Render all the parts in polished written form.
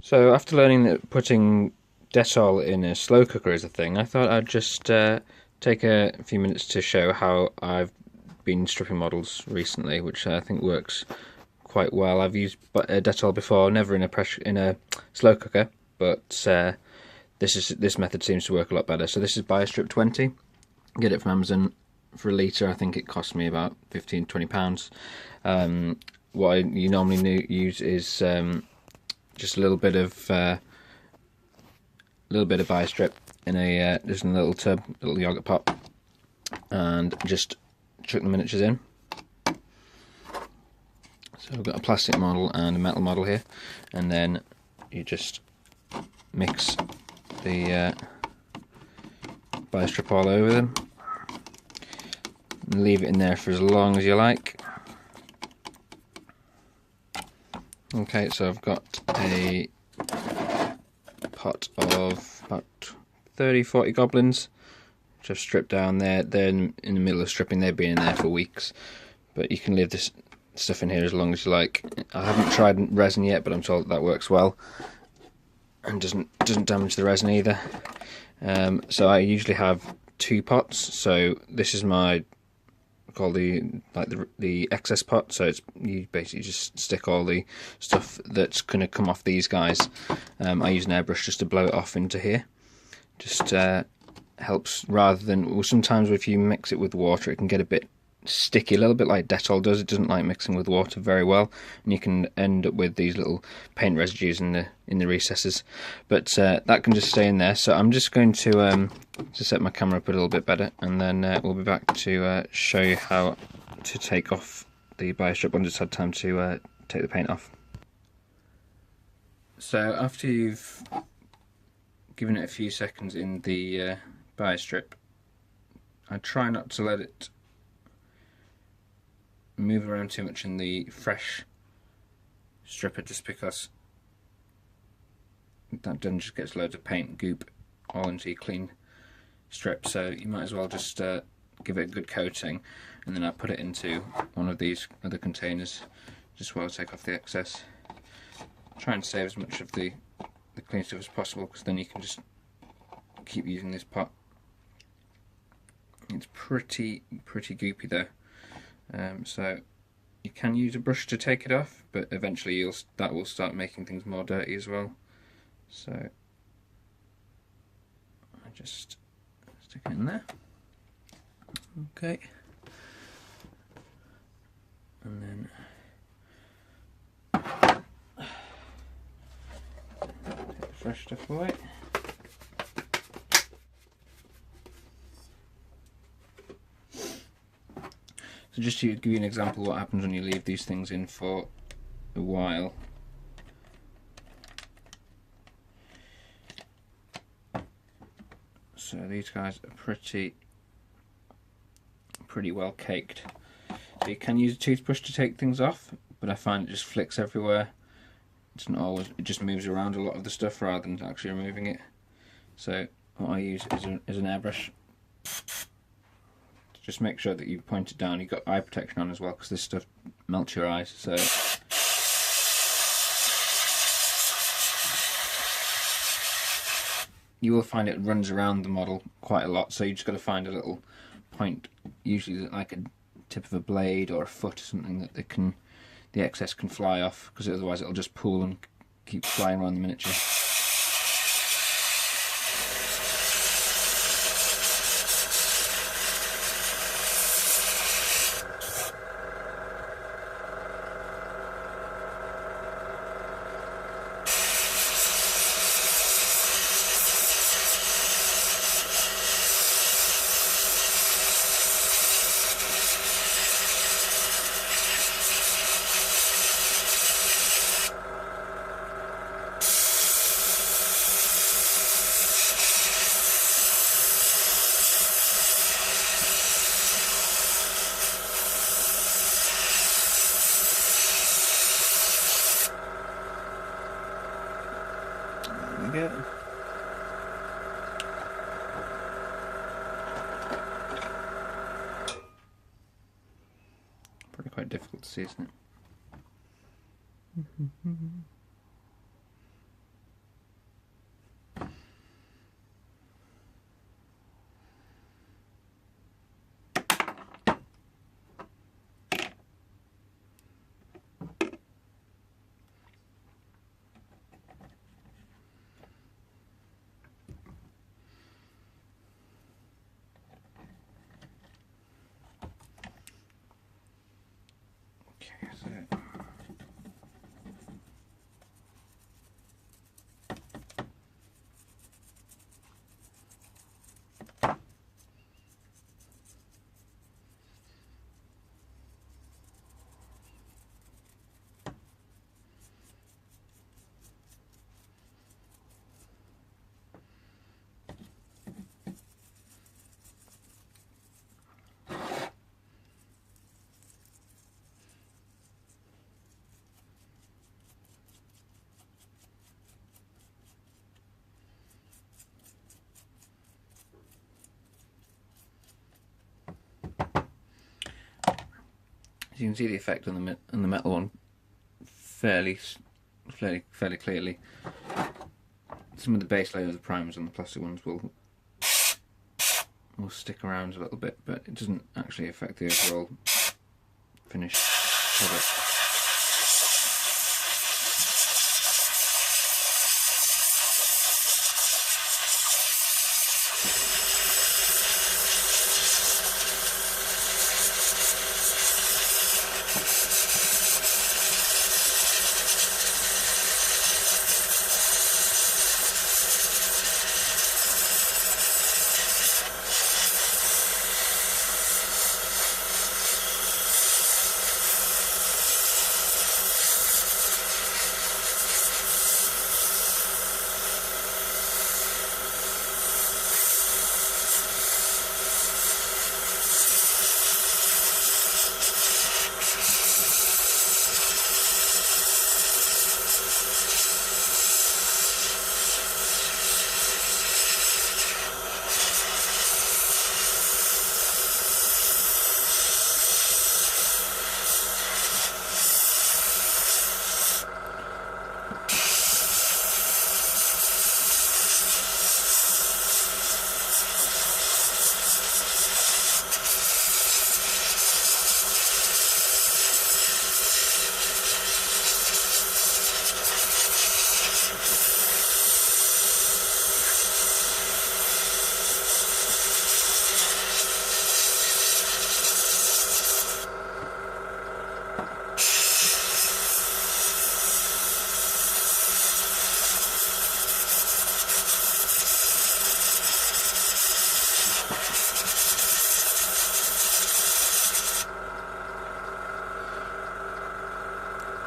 So after learning that putting Dettol in a slow cooker is a thing, I thought I'd just take a few minutes to show how I've been stripping models recently, which I think works quite well. I've used Dettol before, never in a slow cooker, but this method seems to work a lot better. So this is Biostrip20. Get it from Amazon for a litre. I think it cost me about £15–20. What you normally use is just a little bit of Biostrip in a just in a little tub, little yogurt pot, and just chuck the miniatures in. So we've got a plastic model and a metal model here, and then you just mix the Biostrip all over them. And leave it in there for as long as you like. Okay, so I've got a pot of about 30–40 goblins, which I've stripped down there. They're in the middle of stripping, they've been in there for weeks, but you can leave this stuff in here as long as you like. I haven't tried resin yet, but I'm told that works well and doesn't damage the resin either. So I usually have 2 pots. So this is my called the excess pot. So it's you basically just stick all the stuff that's going to come off these guys. I use an airbrush just to blow it off into here. Just helps, rather than, well, sometimes if you mix it with water it can get a bit sticky, a little bit like Dettol does. It doesn't like mixing with water very well, and you can end up with these little paint residues in the recesses. But that can just stay in there. So I'm just going to set my camera up a little bit better, and then we'll be back to show you how to take off the Biostrip when it's had time to take the paint off. So after you've given it a few seconds in the Biostrip, I try not to let it move around too much in the fresh stripper, just because that then just gets loads of paint and goop all into your clean strip. So you might as well just give it a good coating, and then I put it into one of these other containers just while I take off the excess. Try and save as much of the clean stuff as possible, because then you can just keep using this pot. It's pretty goopy though. So you can use a brush to take it off, but eventually that will start making things more dirty as well. So I just stick it in there. Okay. And then take the fresh stuff away. So just to give you an example of what happens when you leave these things in for a while. So these guys are pretty well caked. So you can use a toothbrush to take things off, but I find it just flicks everywhere. It just moves around a lot of the stuff rather than actually removing it. So what I use is an airbrush. Just make sure that you point it down. You've got eye protection on as well, because this stuff melts your eyes. So you will find it runs around the model quite a lot. So you just got to find a little point, usually like a tip of a blade or a foot or something, that the excess can fly off, because otherwise it'll just pool and keep flying around the miniature. There we go. Probably quite difficult to see, isn't it? you can see the effect on the metal one fairly clearly. Some of the base layer of the primers on the plastic ones will stick around a little bit, but it doesn't actually affect the overall finished product.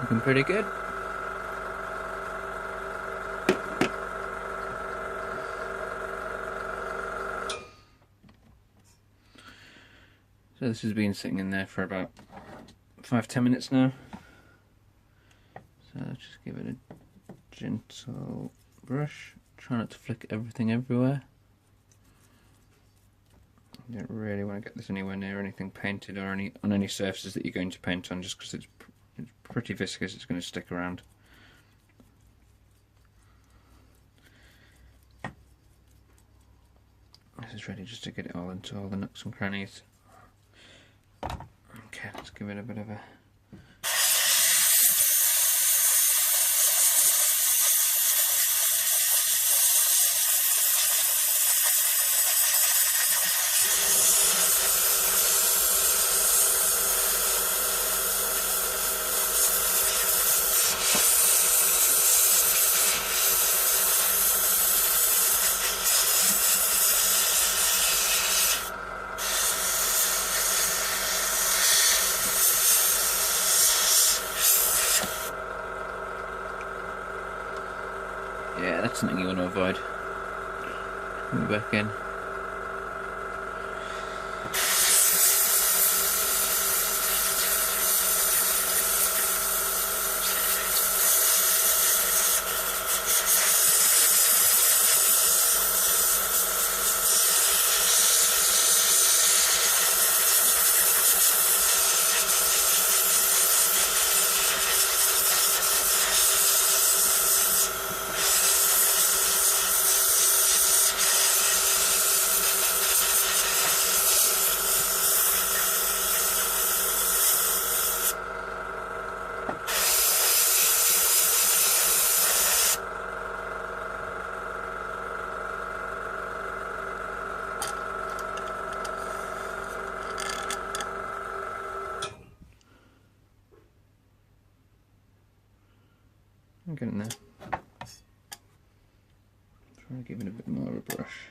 Looking pretty good. So this has been sitting in there for about 5-10 minutes now. So let's just give it a gentle brush. Try not to flick everything everywhere. You don't really want to get this anywhere near anything painted or on any surfaces that you're going to paint on, just because it's pretty viscous, it's going to stick around. This is ready just to get it all into all the nooks and crannies. Okay, let's give it a bit of a yeah, that's something you want to avoid. Put it back in. I'm getting there. Try to give it a bit more of a brush.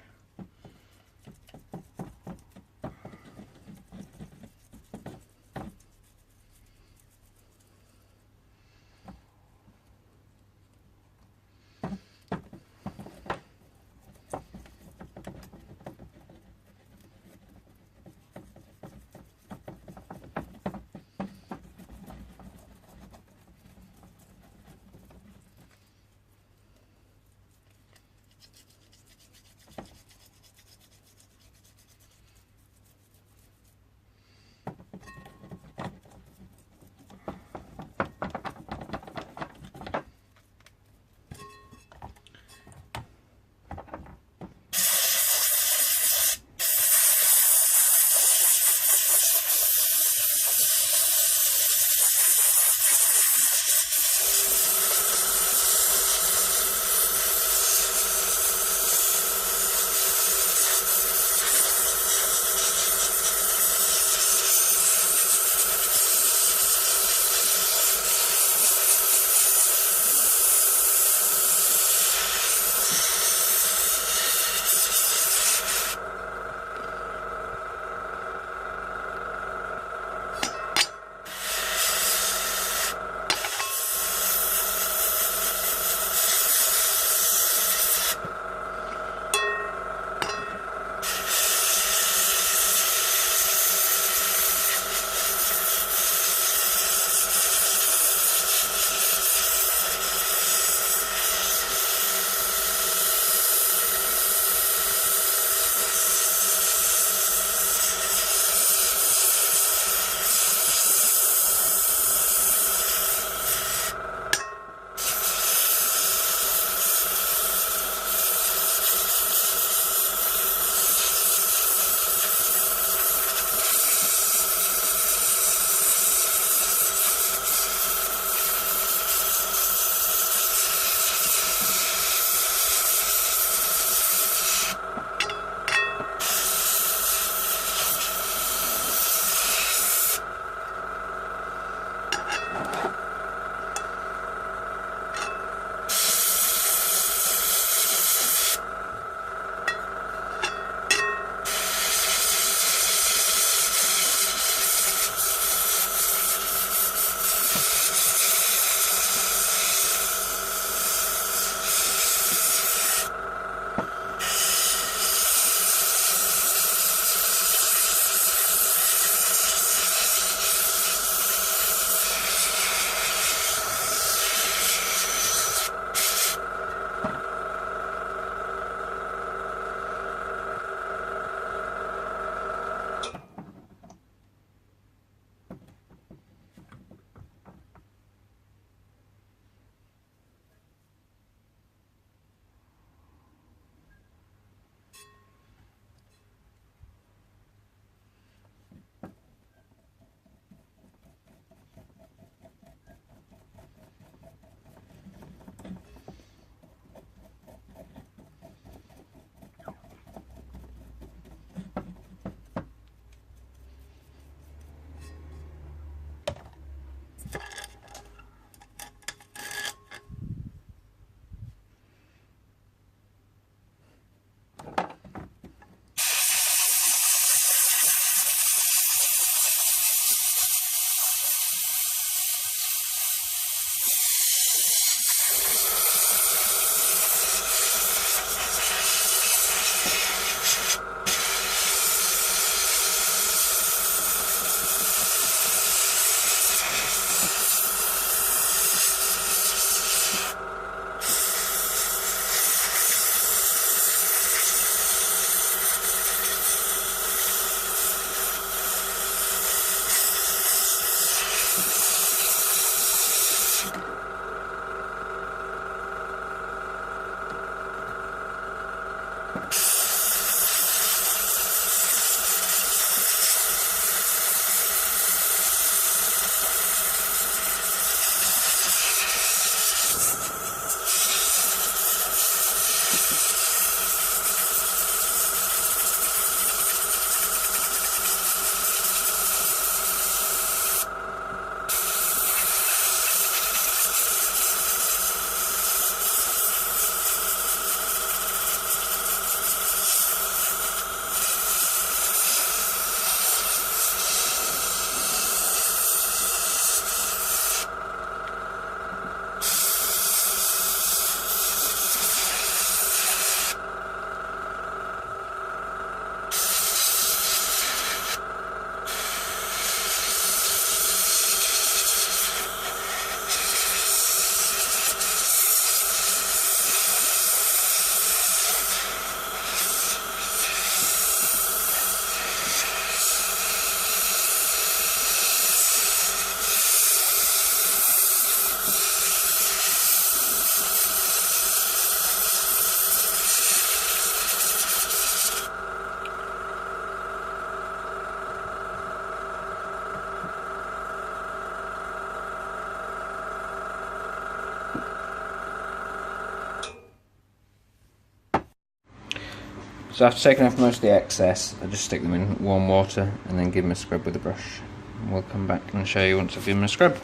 So after taking off most of the excess, I just stick them in warm water and then give them a scrub with a brush. And we'll come back and show you once I've given them a scrub.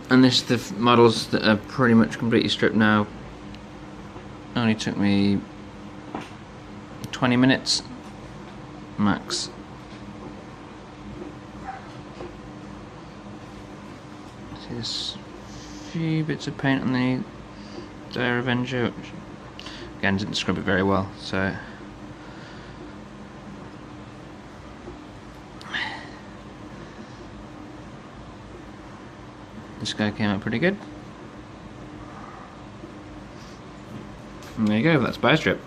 And this is the models that are pretty much completely stripped now. Only took me 20 minutes max. There's a few bits of paint on the Dire Avenger, which again didn't scrub it very well, so this guy came out pretty good. And there you go, that's Biostrip.